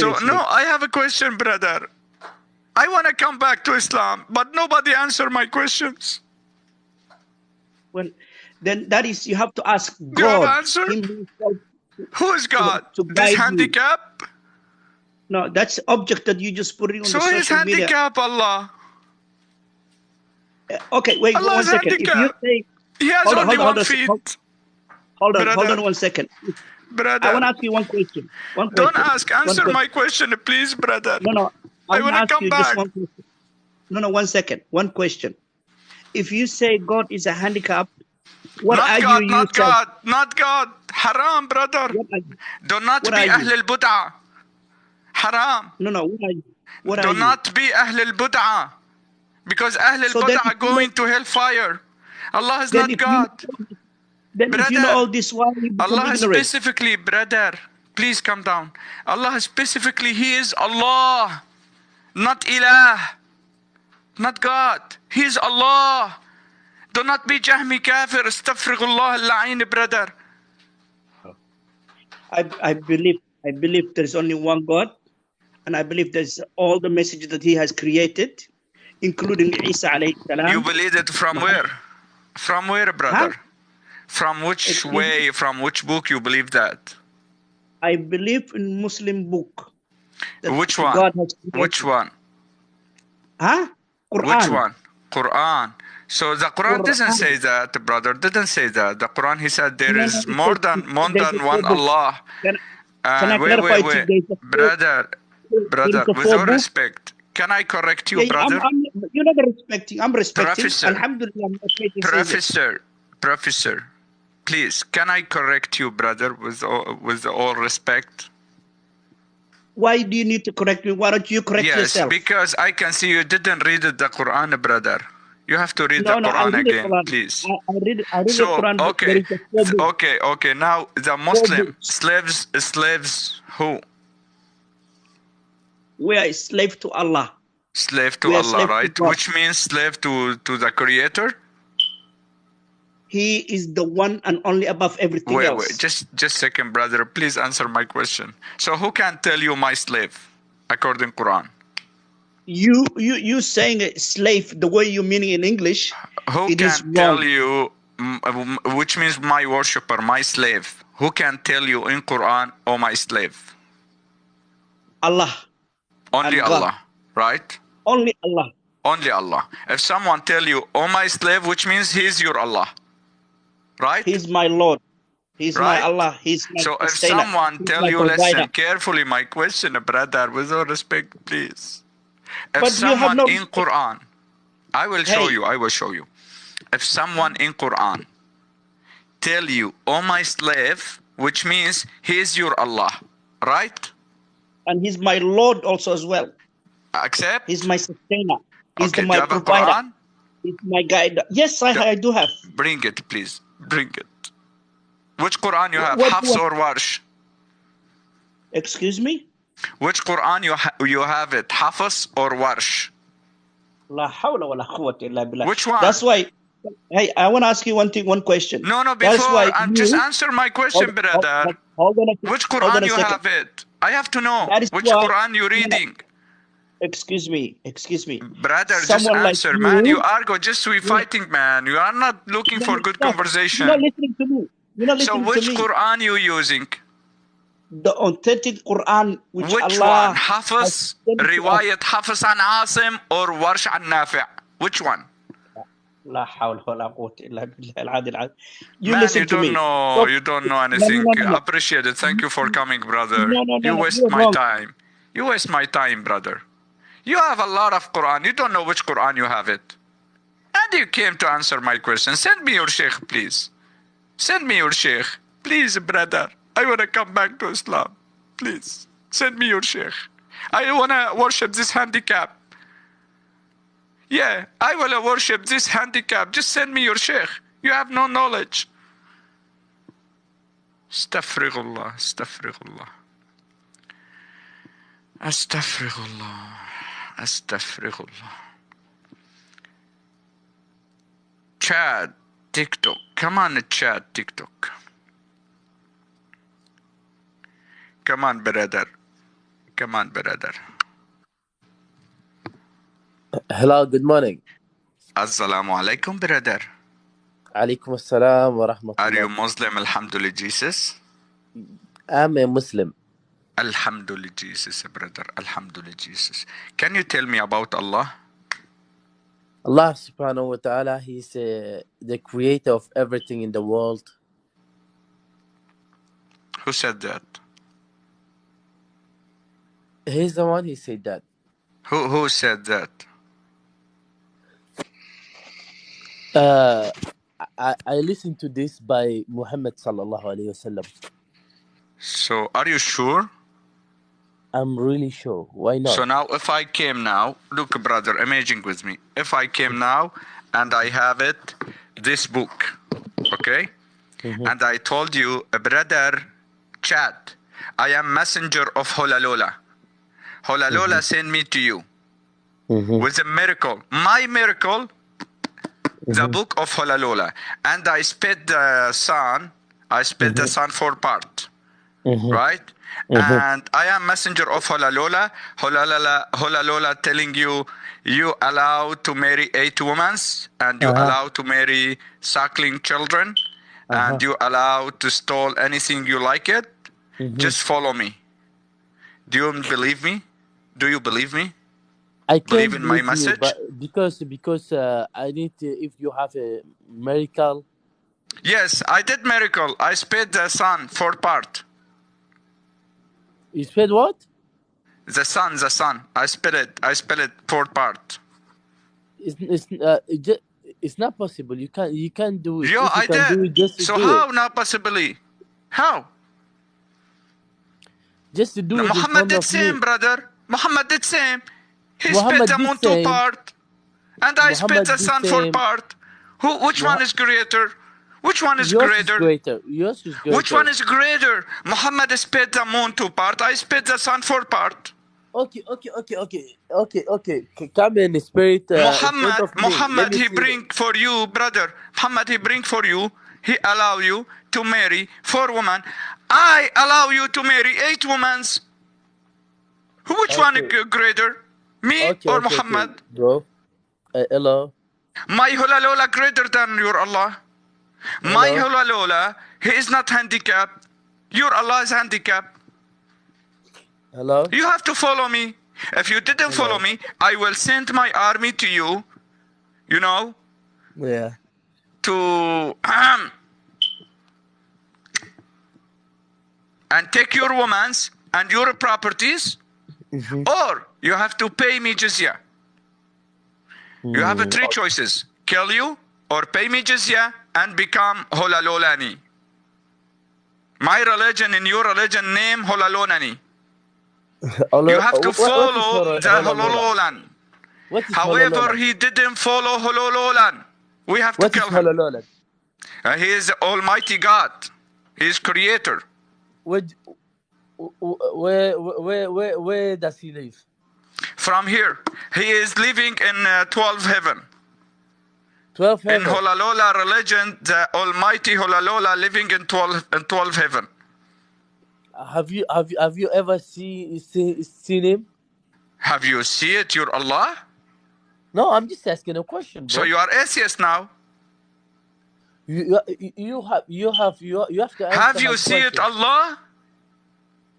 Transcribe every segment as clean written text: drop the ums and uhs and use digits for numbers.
So, seriously. no, I have a question, brother. I want to come back to Islam, but nobody answer my questions. Well, then that is, you have to ask Do you have God, answer? Him Himself, Who is God? to This guide you. handicap? No, that's object that you just put it on the So he's social media. handicap, Allah. Okay, wait Allah is 1 second. If you handicap. say, He has hold on, only hold on, one feet. hold on Brother, 1 second. I brother. want to ask you one question. Don't ask. Answer my question, please, brother. No, I I want want to to ask come you just back. one question. No, 1 second. One question. If you say God is a handicap, what Not are God, you not yourself? God, not God. Haram, brother. What are you? Do not What be are you? Ahl al-Bud'ah. Haram. No, what are you? What Do are you? not be Ahl al-Bud'ah. Because Ahl So then al-Bud'ah if you know, going to hellfire. Allah is then not if you know, God. then if you know Brother, all this, why you become Allah ignorant? specifically, brother, please come down. Allah specifically, He is Allah, not Ilah, not God. He is Allah. Do not be Jahmi Kafir, astaghfirullah al-la'in, brother. I believe there is only one God, and I believe there's all the messages that He has created, including Isa alayhi salam. You believe it from where? From where, brother? Huh? From which Excuse way, me? from which book you believe that? I believe in Muslim book. That Which one? God has created. Which one? Huh? Quran. Which one? Quran. So the Quran doesn't say that, brother. Didn't say that. The Quran, he said there is more than one Allah. Can I Wait, clarify wait, it? wait, brother, with all respect, can I correct you, brother? You're not respecting. I'm respecting. Professor. Alhamdulillah, I'm respecting. Professor, please, can I correct you, brother, with all respect? Why do you need to correct me? Why don't you correct yourself? Yes, because I can see you didn't read the Quran, brother. You have to read the I Quran read again, Quran. please. I read the Quran. Okay. Now the Muslim slaves, who? We are slave to Allah. Slave to Allah, right? Which means slave to the Creator. He is the one and only above everything else. Wait, just a second, brother. Please answer my question. So who can tell you my slave, according Quran? You saying a slave the way you mean in English? Who can tell you? Which means my worshipper, my slave. Who can tell you in Quran, oh my slave? Allah. Only Allah, right? Only Allah. Only Allah. If someone tell you, oh my slave, which means he is your Allah. Right? He's my Lord. He's right? my Allah. He's my So sustainer. if someone He's tell you, provider. listen carefully my question, brother, with all respect, please. If But someone no in Quran, I will show you. If someone in Quran tell you, oh my slave, which means he is your Allah, right? And he's my Lord also as well. Accept? He's my sustainer. He's okay, my do you have provider. A Quran? He's my guide. Yes, I do have. Bring it, please. Bring it. Which Quran you have? What? Hafs or Warsh? Excuse me? Which Quran you have it? Hafs or Warsh? La hawla wa la quwwata illa billah. Which one? That's why. Hey, I want to ask you one question. No, before. Just answer my question, brother. Hold on Which Quran you have it? I have to know. Which Quran you reading? Excuse me. Brother, just answer, man. You are just fighting, man. You are not looking for good conversation. You're not listening to me. So which Quran you using? The authentic Quran, which Allah one? Hafs, Riwayat Hafs an Asim or Warsh an Nafi'? Which one? La hawla wa la quwwata illa billah al-adil. You listen to me. You don't know anything. No. Appreciate it. Thank you for coming, brother. You waste my time. You waste my time, brother. You have a lot of Quran. You don't know which Quran you have it. And you came to answer my question. Send me your sheikh, please. Send me your sheikh. Please, brother. I want to come back to Islam. Please. Send me your sheikh. I want to worship this handicap. Yeah, I will worship this handicap. Just send me your sheikh. You have no knowledge. Astaghfirullah. Astaghfirullah. Astaghfirullah. Astaghfirullah. Chat, TikTok. Come on, chat, TikTok. Come on, brother. Come on, brother. Hello, good morning. Assalamu alaikum, brother. Alaikum assalam wa Are rahmatullah. you Muslim? Alhamdulillah, Jesus. I'm a Muslim. Alhamdulillah, Jesus, brother. Alhamdulillah, Jesus. Can you tell me about Allah? Allah subhanahu wa ta'ala, He's the creator of everything in the world. Who said that? He's the one who said that. Who said that? I listened to this by Muhammad sallallahu alayhi wasallam. So, are you sure? I'm really sure. Why not? So now, if I came now, look, brother, imagine with me. If I came now and I have it, this book, okay? And I told you, brother, chat, I am messenger of Holalola. Holalola sent me to you with a miracle. My miracle, the book of Holalola. And I split the sun. I split the sun 4 parts. Right? And I am messenger of Holalola. Holalola telling you, you allow to marry 8 women, and you allow to marry suckling children, and you allow to steal anything you like it. Just follow me. Do you believe me? Do you believe me? I can't Believe in my you, message? but because I need to, if you have a miracle. Yes, I did miracle. I split the sun 4 parts. You split what? The sun. I split it 4 parts. It's not possible. You can't do it. Yeah, I did. Do it, just so do how it. not possibly? How? Just to do it. Muhammad did same, brother. Muhammad did same. He split the moon 2 parts, and I split the sun 4 parts. Which one is greater? Which one is greater? Yours is greater. Which one is greater? Muhammad split the moon 2 parts. I split the sun 4 parts. Okay. Come in spirit. Muhammad, he bring for you, brother. Muhammad, he bring for you. He allow you to marry 4 women. I allow you to marry 8 women. Which one is greater? Me or Muhammad? Bro. Hello. My Holalola greater than your Allah. Hello? My Holalola, he is not handicapped. Your Allah is handicapped. Hello? You have to follow me. If you didn't follow me, I will send my army to you, you know? Yeah. To and take your women and your properties, or you have to pay me jizya. You have 3 choices: kill you, or pay me jizya and become Holalolani. My religion and your religion name Holalolani. You have to follow the Holololan. However, he didn't follow Holololan. We have to kill him. Holololan? He is Almighty God. He is creator. Where does he live? From here. He is living in 12 heaven. 12 heaven? In Holalola religion, the Almighty Holalola living in 12 heaven. Have you ever seen him? Have you seen it, your Allah? No, I'm just asking a question, bro. So you are atheist now? You have to answer. Have you seen it, Allah?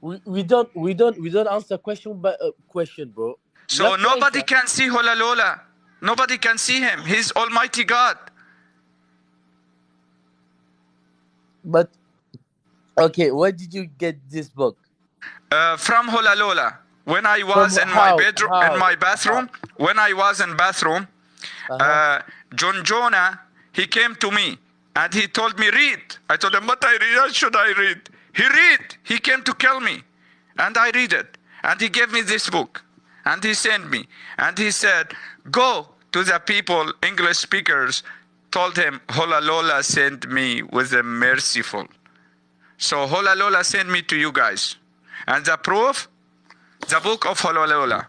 We don't answer question by question, bro. So nobody can see Holalola. Nobody can see him. He's Almighty God. But okay, where did you get this book? From Holalola. When I was in my bathroom, when I was in bathroom, John Jonah, he came to me and he told me read. I told him, what I read? What should I read? He read. He came to kill me, and I read it. And he gave me this book, and he sent me, and he said, go to the people, English speakers, told him, Holalola sent me with a merciful. So Holalola sent me to you guys. And the proof, the book of Holalola.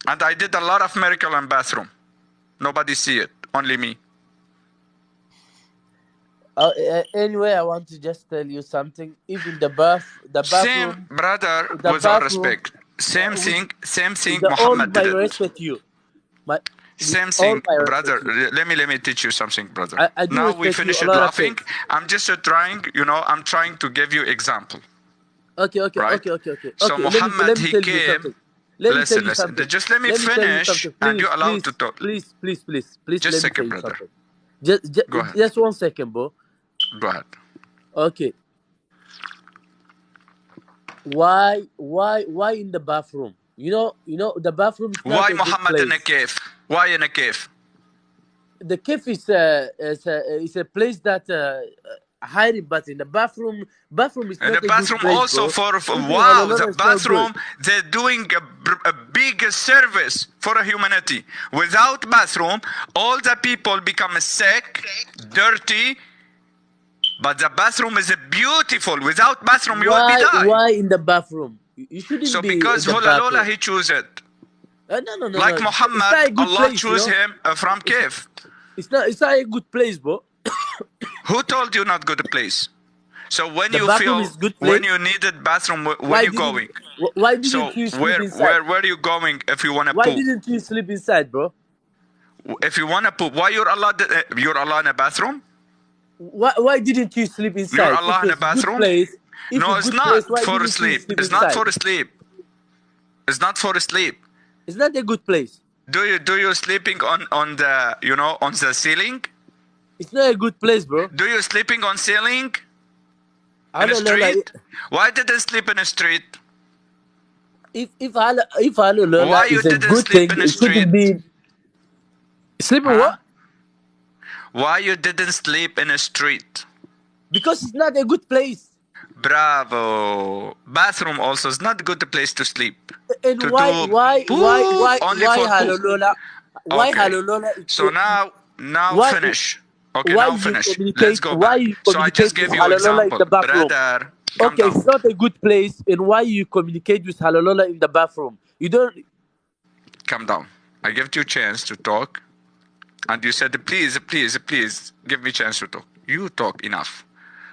And I did a lot of miracle in bathroom. Nobody see it, only me. Anyway, I want to just tell you something. Even the Same, bathroom, brother, the with all bathroom, respect. Same with thing, same thing all Muhammad my did it. respect to you, my with Same all thing, my respect brother. to you. Let me teach you something, brother. I do Now we respect you finish a it lot of laughing. things. I'm just trying, I'm trying to give you example, Okay, okay, right? okay, okay, okay, So okay. Muhammad, Let me he tell you came. something. Let me tell Listen, you listen. something. Just let me Let me tell you finish, something. and you Please, allowed to please, talk. please, please, please, please. Just a Let me tell second, you brother. something. Just, just, Go ahead. just 1 second, bro. Go ahead. Okay. Why in the bathroom? The bathroom is not Why a good Muhammad in a place. cave? Why in a cave? The cave is a place that hiding, but in the bathroom is And the not a good bathroom place, also bro. for Sleeping wow, the halal is not good. bathroom, they're doing a big service for humanity. Without bathroom, all the people become sick, dirty, but the bathroom is beautiful. Without bathroom, you will be die. Why in the bathroom? You shouldn't So be in because the Hulalola, bathroom. he chose it. No, no, no, Like no. It's Muhammad, not a good Allah place, chose him from It's cave. it's not a good place, bro. Who told you not good place? So when The you bathroom feel, is good when place. you needed bathroom, when Why you didn't going? why So didn't you sleep where inside? where where are you going if you wanna Why poop? didn't you sleep inside, bro? If you wanna poop, why you're Allah in a bathroom? Why didn't you sleep You're inside? If Allah in a it's good bathroom? place, if No, it's it's good place, not why for didn't you sleep. sleep It's not inside? for sleep. It's not for sleep. It's not a good place. Do you sleeping on the on the ceiling? It's not a good place, bro. Do you sleeping on ceiling I in a don't know, like, street? Why didn't sleep in a street? if Lola Why you is a didn't good sleep thing, in a it shouldn't street? be sleeping Huh? what? Why you didn't sleep in a street? Because it's not a good place. Bravo. Bathroom also is not good place to sleep. And To why do why why poop why only why for poop. Lola? Why Okay. Lola? So now Why finish. Okay, why now you finish. Let's communicate? go Why back. you So I just communicate with gave you Halalola in example. the bathroom? Brother, calm Okay, down. it's not a good place. And why you communicate with Halalola in the bathroom? You don't. Calm down. I gave you a chance to talk. And you said, please, please, please, give me a chance to talk. You talk enough.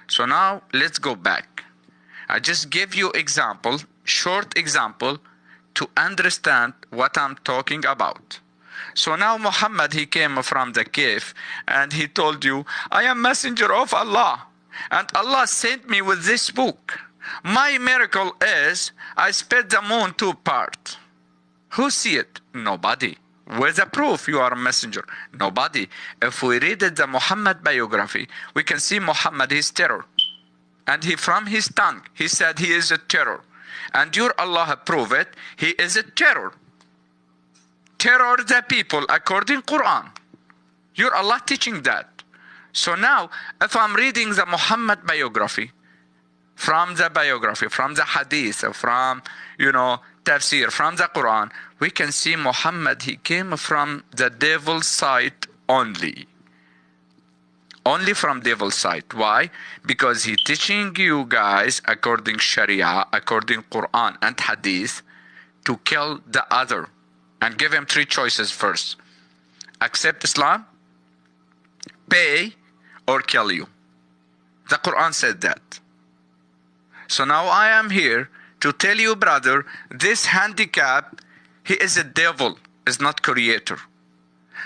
So now let's go back. I just gave you example, short example, to understand what I'm talking about. So now Muhammad, he came from the cave and he told you, I am messenger of Allah. And Allah sent me with this book. My miracle is I split the moon two parts. Who see it? Nobody. Where's the proof you are a messenger? Nobody. If we read the Muhammad biography, we can see Muhammad is terror. And he from his tongue, he said he is a terror. And your Allah prove it, he is a terror. Terror the people according Quran. Your Allah teaching that. So now, if I'm reading the Muhammad biography, from the hadith, from, tafsir, from the Quran, we can see Muhammad, he came from the devil's side only. Only from devil's side. Why? Because he teaching you guys according Sharia, according Quran and hadith, to kill the other. And give him three choices first. Accept Islam, pay, or kill you. The Quran said that. So now I am here to tell you, brother, this handicap, he is a devil, is not creator.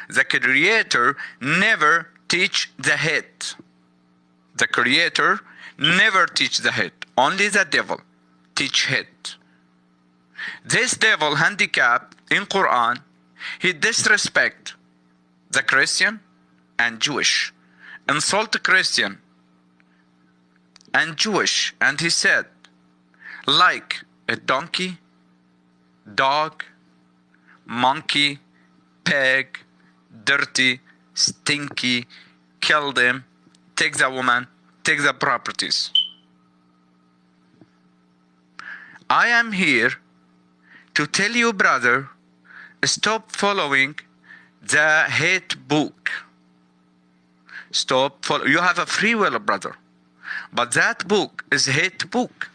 The creator never teach the head. The creator never teach the head. Only the devil teach head. This devil handicap in Quran, he disrespect the Christian and Jewish, insult Christian and Jewish, and he said, like a donkey, dog, monkey, pig, dirty, stinky, kill them, take the woman, take the properties. I am here to tell you, brother, stop following the hate book. Stop follow. You have a free will, brother. But that book is hate book,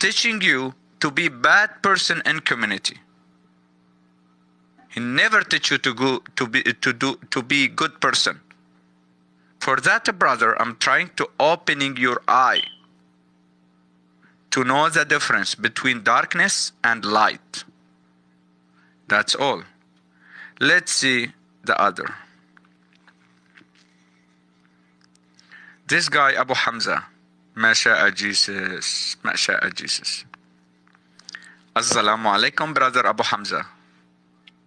teaching you to be bad person in community. He never teach you to be good person. For that, brother, I'm trying to opening your eye to know the difference between darkness and light. That's all. Let's see the other. This guy, Abu Hamza. ما شاء Jesus. ما شاء Jesus. Assalamu alaikum, brother Abu Hamza.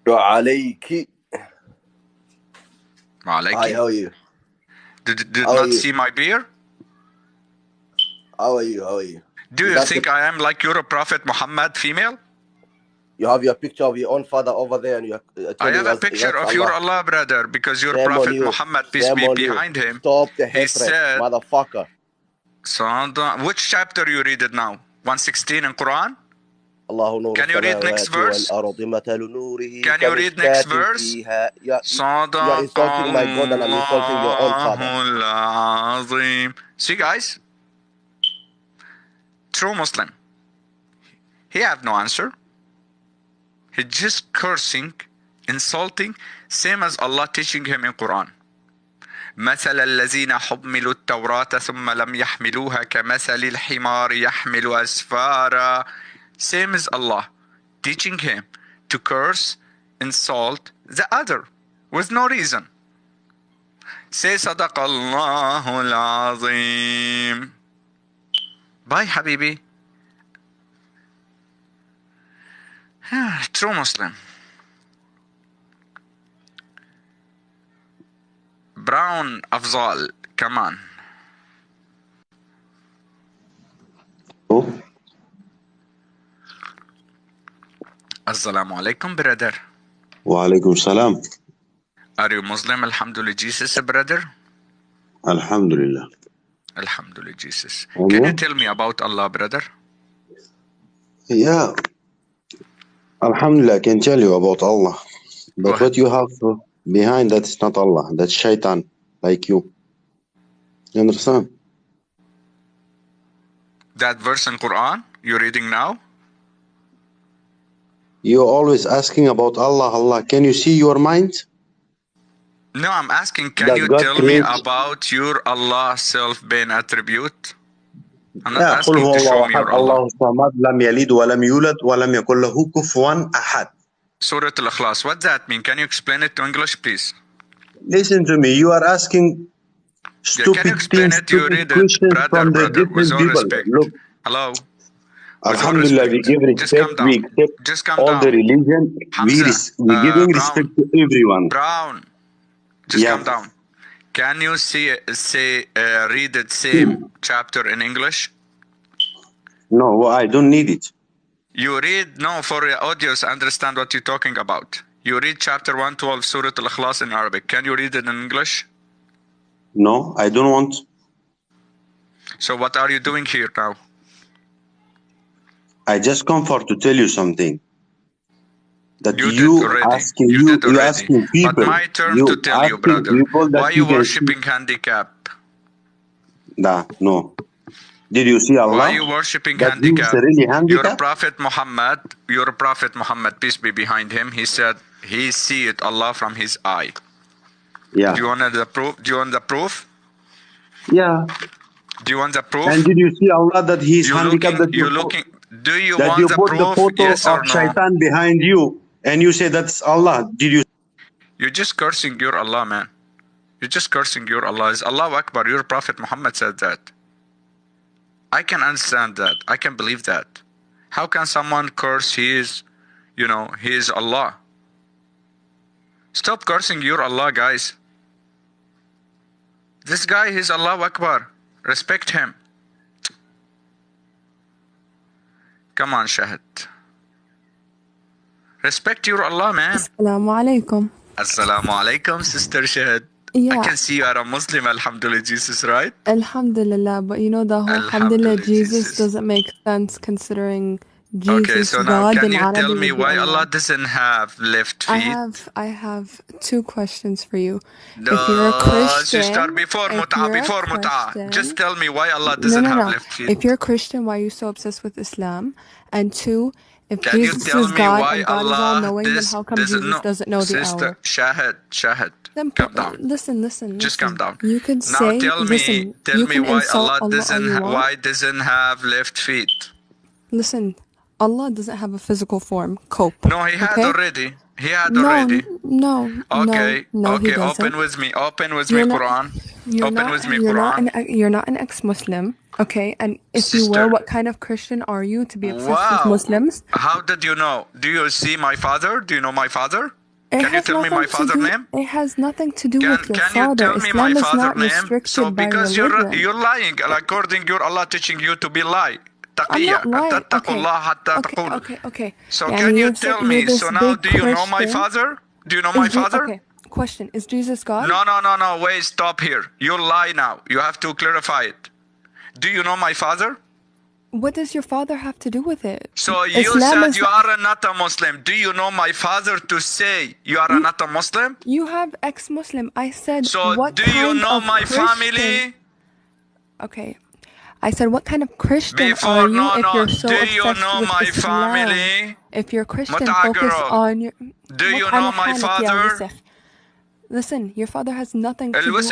Wa alayki. Wa alayki. Hi, how are you? Did not see my beard? How are you? How are you? Do you think I am like your Prophet Muhammad female? You have your picture of your own father over there, and you're I have a picture of your Allah, brother, because your Prophet Muhammad, peace be behind him. Stop the hatred, he said, motherfucker. Which chapter you read it now? 116 in Quran? Can you read next verse? Can you read next verse? You're insulting my God and I'm insulting your own father. See, guys? True Muslim. He have no answer. He's just cursing, insulting, same as Allah teaching him in Quran. مثل الذين حملوا التوراة ثم لم يحملوها كمثل الحمار يحمل أسفارا. Same as Allah teaching him to curse, insult the other with no reason. Say صدق الله العظيم. Bye, Habibi. True Muslim. Brown Afzal, come on. Assalamu alaikum, brother. Wa alaikum salam. Are you Muslim? Alhamdulillah, Jesus, brother. Alhamdulillah. Alhamdulillah, Jesus. Can you tell me about Allah, brother? Yeah. Alhamdulillah, I can tell you about Allah. But what you have behind that is not Allah. That's shaitan, like you. You understand? That verse in Quran you're reading now? You're always asking about Allah, Allah. Can you see your mind? No, I'm asking, can you tell me about your Allah self-being attribute? I'm not asking to show me your Allah. Ahmad lam yalid wa lam yulad wa lam yakul lahu kufuwan ahad. Surah Al-Ikhlas. What does that mean? Can you explain it to English, please? Listen to me. You are asking stupid things, stupid questions from the different people. Look. Hello. Alhamdulillah, we give respect. We accept all the religion. We giving respect to everyone. Brown. Just calm down. Can you read the same chapter in English? No, I don't need it. You read, no, for the audience, understand what you're talking about. You read chapter 112, Surah Al-Ikhlas in Arabic. Can you read it in English? No, I don't want. So what are you doing here now? I just come for to tell you something. That you asking people. But my turn to tell you, brother. Why you worshipping handicap? No. Did you see Allah? Why are you worshipping handicap? Really handicap? Your Prophet Muhammad, peace be behind him, he said he sees Allah from his eye. Yeah. Do you want the proof? Yeah. Do you want the proof? And did you see Allah that he is handicapped? Do you want the proof? The photo yes or of no? Shaitan behind you, and you say that's Allah. Did you? You're just cursing your Allah, man. You're just cursing your Allah. Is Allahu Akbar. Your Prophet Muhammad said that. I can understand that. I can believe that. How can someone curse his Allah? Stop cursing your Allah, guys. This guy is Allahu Akbar. Respect him. Come on, Shahid. Respect your Allah, man. Assalamu alaikum. Assalamu alaikum, Sister Shahid. Yeah. I can see you are a Muslim, Alhamdulillah, Jesus, right? Alhamdulillah, but the whole Alhamdulillah Jesus doesn't make sense considering Jesus. Okay, so now can you tell me why Allah doesn't have left feet? I have two questions for you. No, if you're a Christian, sister, before mut'ah, just tell me why Allah doesn't have left feet. If you're a Christian, why are you so obsessed with Islam? And 2, if Can you Jesus tell is me God why and God is Allah all-knowing, then how come doesn't Jesus know? doesn't know the Sister, hour? Shahid, Then calm down. listen. Just calm down. You can Now say, tell listen, you me can why insult Allah Allah all you want. doesn't have left feet? Listen, Allah doesn't have a physical form. Cope. No, he had Okay? already. He had No, already. no, Okay, no, he okay. doesn't. Open with me. Open with me, You're not. Quran. Open with me, You're Quran. you're not an ex-Muslim, okay? And if you were, Sister. what kind of Christian are you to be obsessed with Wow. Muslims? How did you know? Do you see my father? Do you know my father? It Can you has tell me nothing my to father do. name? It has nothing to do with your Can you father. tell me my Islam is father not name? So restricted by because religion. you're lying, according your Allah teaching you to be lie. I'm not lying. Okay. So Yani can you you're tell you're me? this So now big do you know my Christian. father? Do you know my father? Okay. Question: is Jesus God? No. Wait, stop here. You lie now. You have to clarify it. Do you know my father? What does your father have to do with it? So you said you are not a Muslim. Do you know my father to say you are not a Muslim? You have ex-Muslim. I said, so what do kind you know of my Christian? family? Okay. I said, what kind of Christian Before, are you no, if no. you're so Do obsessed you know with my Islam? family? If you're Christian, focus on your... Do you know my father? Listen, your father has nothing to do...